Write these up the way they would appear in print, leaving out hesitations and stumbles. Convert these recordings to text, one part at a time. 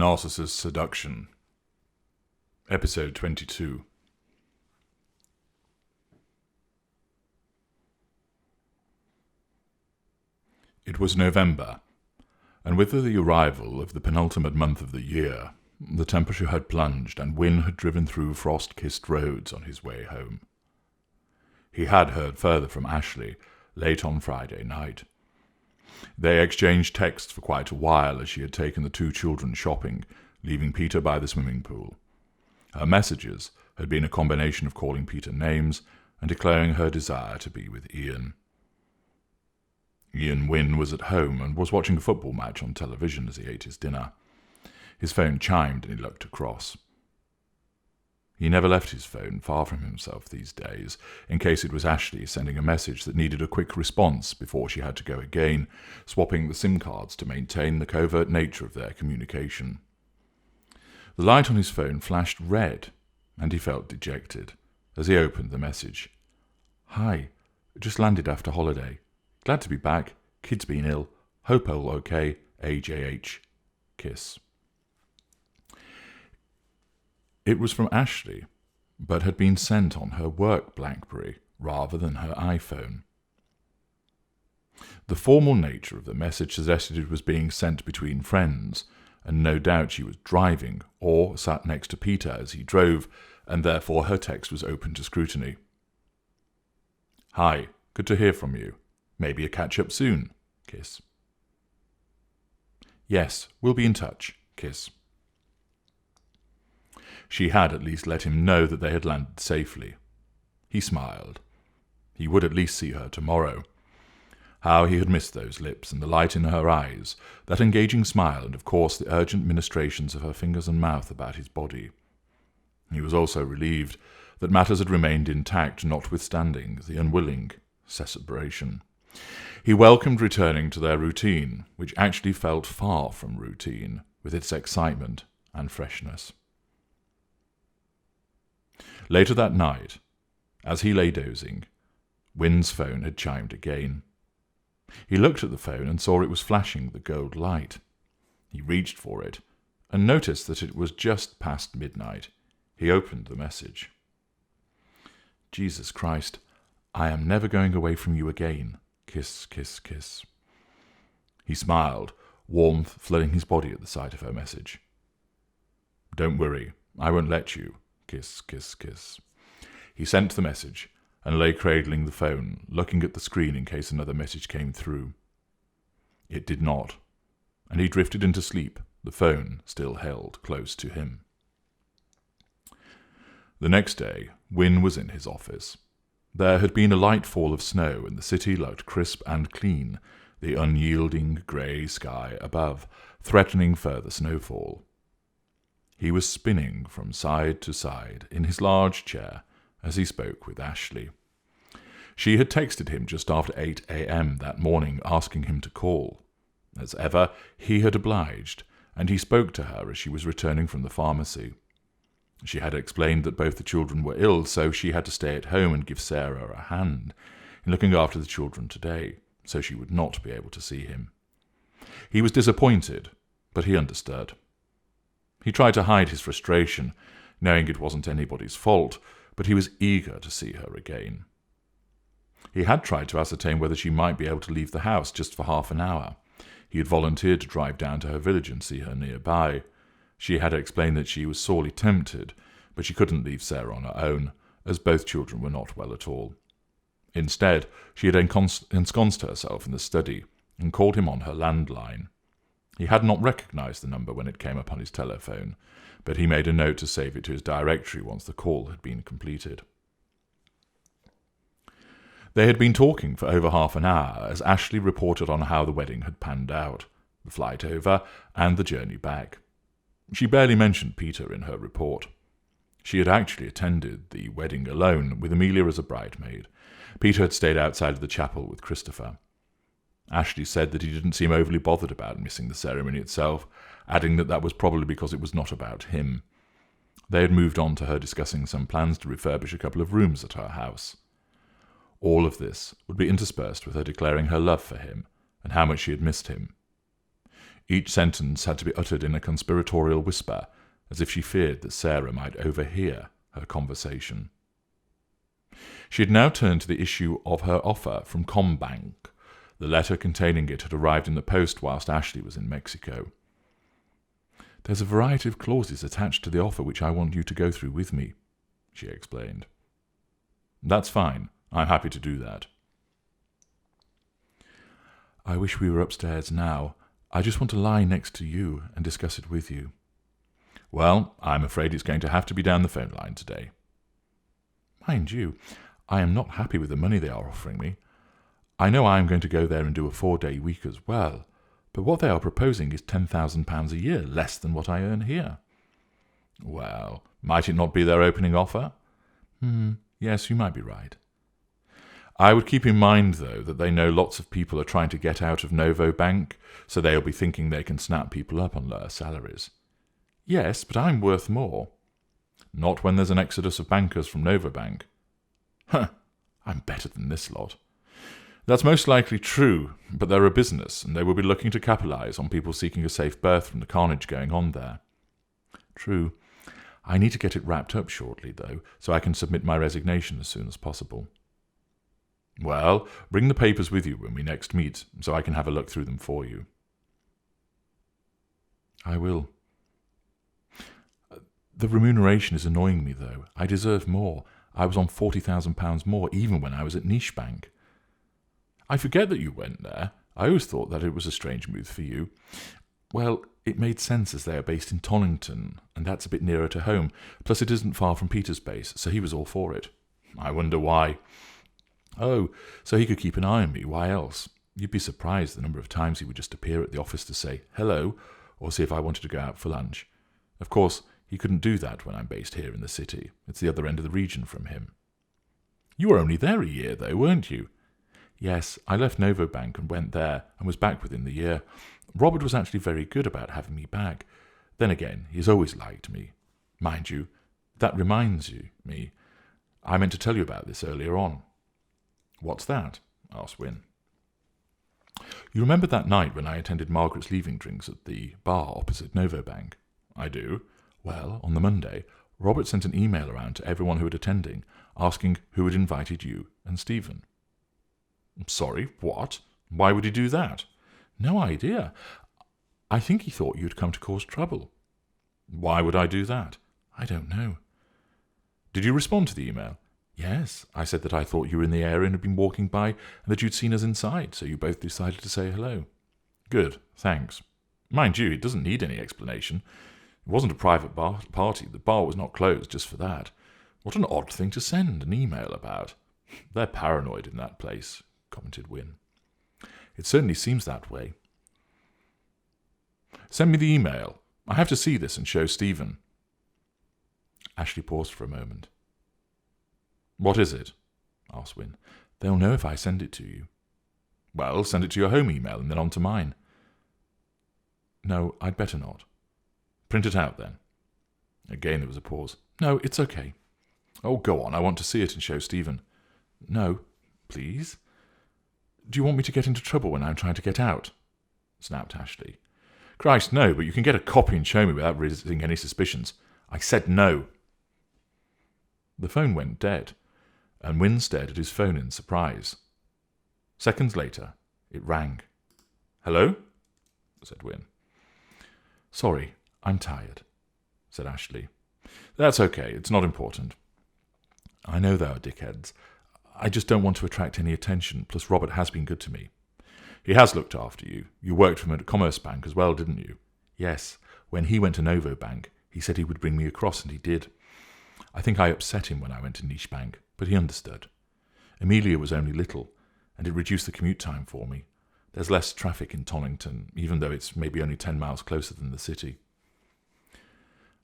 Narcissist Seduction, Episode 22. It was November, and with the arrival of the penultimate month of the year, the temperature had plunged and Wynne had driven through frost-kissed roads on his way home. He had heard further from Ashleigh late on Friday night. They exchanged texts for quite a while as she had taken the two children shopping, leaving Peter by the swimming pool. Her messages had been a combination of calling Peter names and declaring her desire to be with Ian. Ian Wynne was at home and was watching a football match on television as he ate his dinner. His phone chimed and he looked across. He never left his phone far from himself these days, in case it was Ashleigh sending a message that needed a quick response before she had to go again, swapping the SIM cards to maintain the covert nature of their communication. The light on his phone flashed red, and he felt dejected as he opened the message. "Hi, just landed after holiday. Glad to be back. Kid's been ill. Hope all okay. AJH. Kiss." It was from Ashleigh, but had been sent on her work BlackBerry rather than her iPhone. The formal nature of the message suggested it was being sent between friends, and no doubt she was driving or sat next to Peter as he drove, and therefore her text was open to scrutiny. "Hi, good to hear from you. Maybe a catch-up soon. Kiss." "Yes, we'll be in touch. Kiss." She had at least let him know that they had landed safely. He smiled. He would at least see her tomorrow. How he had missed those lips and the light in her eyes, that engaging smile, and of course the urgent ministrations of her fingers and mouth about his body. He was also relieved that matters had remained intact, notwithstanding the unwilling separation. He welcomed returning to their routine, which actually felt far from routine, with its excitement and freshness. Later that night, as he lay dozing, Wynne's phone had chimed again. He looked at the phone and saw it was flashing the gold light. He reached for it and noticed that it was just past midnight. He opened the message. "Jesus Christ, I am never going away from you again. Kiss, kiss, kiss." He smiled, warmth flooding his body at the sight of her message. "Don't worry, I won't let you. Kiss, kiss, kiss." He sent the message and lay cradling the phone, looking at the screen in case another message came through. It did not, and he drifted into sleep, the phone still held close to him. The next day, Wynne was in his office. There had been a light fall of snow, and the city looked crisp and clean, the unyielding grey sky above, threatening further snowfall. He was spinning from side to side in his large chair as he spoke with Ashleigh. She had texted him just after 8 a.m. that morning, asking him to call. As ever, he had obliged, and he spoke to her as she was returning from the pharmacy. She had explained that both the children were ill, so she had to stay at home and give Sarah a hand in looking after the children today, so she would not be able to see him. He was disappointed, but he understood. He tried to hide his frustration, knowing it wasn't anybody's fault, but he was eager to see her again. He had tried to ascertain whether she might be able to leave the house just for half an hour. He had volunteered to drive down to her village and see her nearby. She had explained that she was sorely tempted, but she couldn't leave Sarah on her own, as both children were not well at all. Instead, she had ensconced herself in the study and called him on her landline. He had not recognized the number when it came up on his telephone, but he made a note to save it to his directory once the call had been completed. They had been talking for over half an hour as Ashleigh reported on how the wedding had panned out, the flight over, and the journey back. She barely mentioned Peter in her report. She had actually attended the wedding alone, with Amelia as a bridesmaid. Peter had stayed outside of the chapel with Christopher. Ashleigh said that he didn't seem overly bothered about missing the ceremony itself, adding that was probably because it was not about him. They had moved on to her discussing some plans to refurbish a couple of rooms at her house. All of this would be interspersed with her declaring her love for him and how much she had missed him. Each sentence had to be uttered in a conspiratorial whisper, as if she feared that Sarah might overhear her conversation. She had now turned to the issue of her offer from Combank. The letter containing it had arrived in the post whilst Ashleigh was in Mexico. "There's a variety of clauses attached to the offer which I want you to go through with me," she explained. "That's fine. I'm happy to do that." "I wish we were upstairs now. I just want to lie next to you and discuss it with you." "Well, I'm afraid it's going to have to be down the phone line today." "Mind you, I am not happy with the money they are offering me. I know I am going to go there and do a 4-day week as well, but what they are proposing is £10,000 a year, less than what I earn here." "Well, might it not be their opening offer?" Yes, you might be right." "I would keep in mind, though, that they know lots of people are trying to get out of Novo Bank, so they'll be thinking they can snap people up on lower salaries." "Yes, but I'm worth more." "Not when there's an exodus of bankers from Novo Bank." "Huh, I'm better than this lot." "That's most likely true, but they're a business, and they will be looking to capitalise on people seeking a safe berth from the carnage going on there." "True. I need to get it wrapped up shortly, though, so I can submit my resignation as soon as possible." "Well, bring the papers with you when we next meet, so I can have a look through them for you." "I will. The remuneration is annoying me, though. I deserve more. I was on £40,000 more, even when I was at Niche Bank." "I forget that you went there. I always thought that it was a strange move for you." "Well, it made sense as they are based in Tonington, and that's a bit nearer to home. Plus it isn't far from Peter's base, so he was all for it." "I wonder why." "Oh, so he could keep an eye on me. Why else? You'd be surprised the number of times he would just appear at the office to say hello, or see if I wanted to go out for lunch. Of course, he couldn't do that when I'm based here in the city. It's the other end of the region from him." "You were only there a year, though, weren't you?" "Yes, I left Novo Bank and went there, and was back within the year. Robert was actually very good about having me back. Then again, he's always liked me. Mind you, that reminds me, I meant to tell you about this earlier on." "What's that?" asked Wynne. "You remember that night when I attended Margaret's leaving drinks at the bar opposite Novo Bank?" "I do." "Well, on the Monday, Robert sent an email around to everyone who was attending, asking who had invited you and Stephen." "Sorry, what? Why would he do that?" "No idea. I think he thought you'd come to cause trouble." "Why would I do that?" "I don't know." "Did you respond to the email?" "Yes, I said that I thought you were in the area and had been walking by, and that you'd seen us inside, so you both decided to say hello." "Good, thanks. Mind you, it doesn't need any explanation. It wasn't a private party. The bar was not closed just for that. What an odd thing to send an email about." "They're paranoid in that place," commented Wynne. "It certainly seems that way." "Send me the email. I have to see this and show Stephen." Ashleigh paused for a moment. "What is it?" asked Wynne. "They'll know if I send it to you." "Well, send it to your home email and then on to mine." "No, I'd better not." "Print it out, then." Again there was a pause. "No, it's okay." "Oh, go on. I want to see it and show Stephen." "No, please." "Do you want me to get into trouble when I'm trying to get out?" snapped Ashleigh. "Christ, no, but you can get a copy and show me without raising any suspicions." "I said no." The phone went dead, and Wynne stared at his phone in surprise. Seconds later, it rang. "Hello?" said Wynne. "Sorry, I'm tired," said Ashleigh. "That's okay. It's not important." "I know they are dickheads. I just don't want to attract any attention, plus Robert has been good to me." "He has looked after you. You worked for him at Commerce Bank as well, didn't you?" "Yes. When he went to Novo Bank, he said he would bring me across, and he did. I think I upset him when I went to Niche Bank, but he understood. Amelia was only little, and it reduced the commute time for me. There's less traffic in Tonington, even though it's maybe only 10 miles closer than the city."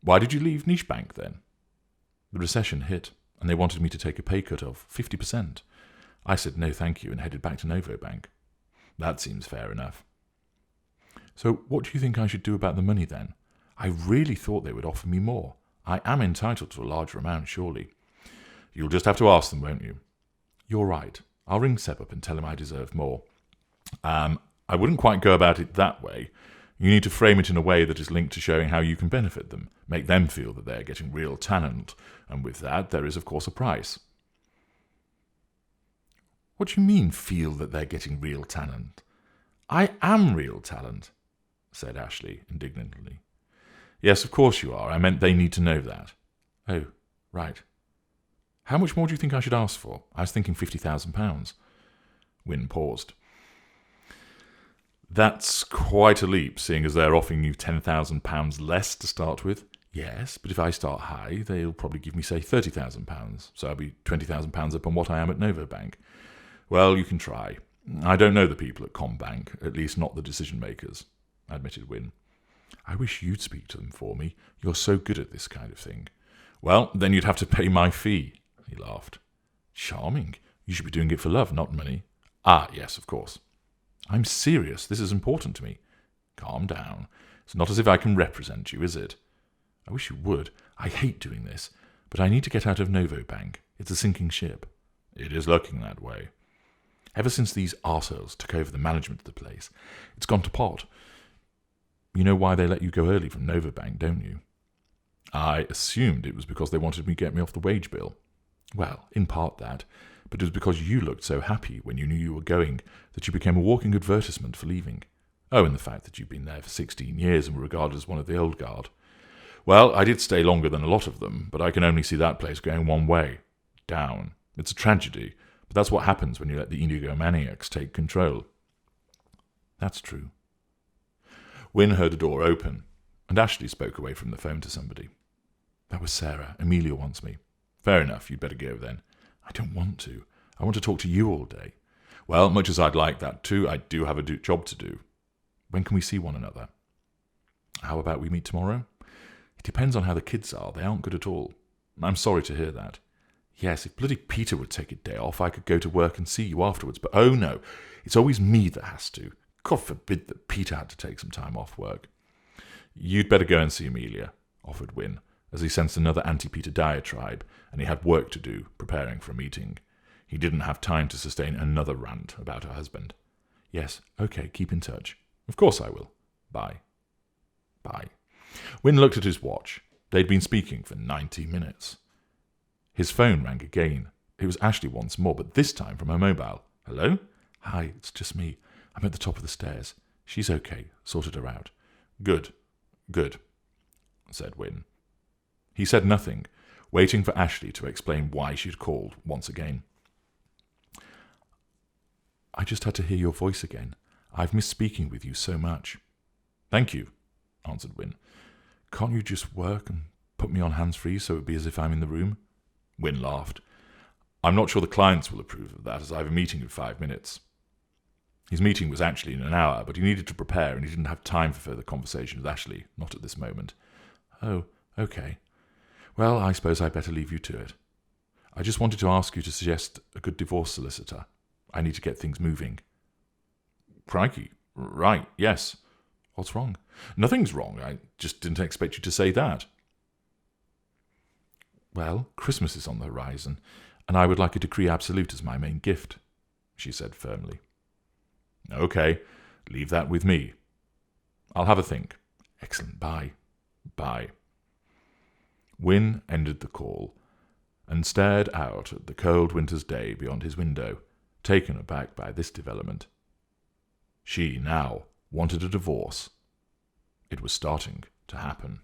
"Why did you leave Niche Bank, then?" "The recession hit, and they wanted me to take a pay cut of 50%. I said no thank you and headed back to Novo Bank." "That seems fair enough." "So what do you think I should do about the money, then? I really thought they would offer me more. I am entitled to a larger amount, surely." "You'll just have to ask them, won't you?" "You're right. I'll ring Seb up and tell him I deserve more. I wouldn't quite go about it that way. You need to frame it in a way that is linked to showing how you can benefit them, make them feel that they are getting real talent, and with that there is of course a price. What do you mean, feel that they're getting real talent? I am real talent, said Ashleigh indignantly. Yes, of course you are. I meant they need to know that. Oh, right. How much more do you think I should ask for? I was thinking £50,000. Wynne paused. That's quite a leap, seeing as they're offering you £10,000 less to start with. Yes, but if I start high, they'll probably give me, say, £30,000, so I'll be £20,000 up on what I am at Novobank. Well, you can try. I don't know the people at Combank, at least not the decision-makers, admitted Wynne. I wish you'd speak to them for me. You're so good at this kind of thing. Well, then you'd have to pay my fee, he laughed. Charming. You should be doing it for love, not money. Ah, yes, of course. I'm serious. This is important to me. Calm down. It's not as if I can represent you, is it? I wish you would. I hate doing this, but I need to get out of Novobank. It's a sinking ship. It is looking that way. Ever since these arseholes took over the management of the place, it's gone to pot. You know why they let you go early from Novobank, don't you? I assumed it was because they wanted me to get me off the wage bill. Well, in part that, but it was because you looked so happy when you knew you were going that you became a walking advertisement for leaving. Oh, and the fact that you've been there for 16 years and were regarded as one of the old guard. Well, I did stay longer than a lot of them, but I can only see that place going one way. Down. It's a tragedy, but that's what happens when you let the egomaniacs take control. That's true. Wynne heard a door open, and Ashleigh spoke away from the phone to somebody. That was Sarah. Amelia wants me. Fair enough, you'd better go then. I don't want to. I want to talk to you all day. Well, much as I'd like that too, I do have a job to do. When can we see one another? How about we meet tomorrow? It depends on how the kids are. They aren't good at all. I'm sorry to hear that. Yes, if bloody Peter would take a day off, I could go to work and see you afterwards. But oh no, it's always me that has to. God forbid that Peter had to take some time off work. You'd better go and see Amelia, offered Wynne, as he sensed another anti-Peter diatribe, and he had work to do, preparing for a meeting. He didn't have time to sustain another rant about her husband. Yes, okay, keep in touch. Of course I will. Bye. Bye. Wynne looked at his watch. They'd been speaking for 90 minutes. His phone rang again. It was Ashleigh once more, but this time from her mobile. Hello? Hi, it's just me. I'm at the top of the stairs. She's okay. Sorted her out. Good, said Wynne. He said nothing, waiting for Ashleigh to explain why she'd called once again. I just had to hear your voice again. I've missed speaking with you so much. Thank you, answered Wynne. Can't you just work and put me on hands-free so it would be as if I'm in the room? Wynne laughed. I'm not sure the clients will approve of that, as I have a meeting in 5 minutes. His meeting was actually in an hour, but he needed to prepare, and he didn't have time for further conversation with Ashleigh, not at this moment. Oh, okay. Well, I suppose I'd better leave you to it. I just wanted to ask you to suggest a good divorce solicitor. I need to get things moving. Crikey. Right, yes. What's wrong? Nothing's wrong. I just didn't expect you to say that. Well, Christmas is on the horizon, and I would like a decree absolute as my main gift, she said firmly. Okay, leave that with me. I'll have a think. Excellent, bye. Bye. Wynne ended the call and stared out at the cold winter's day beyond his window, taken aback by this development. She now wanted a divorce. It was starting to happen.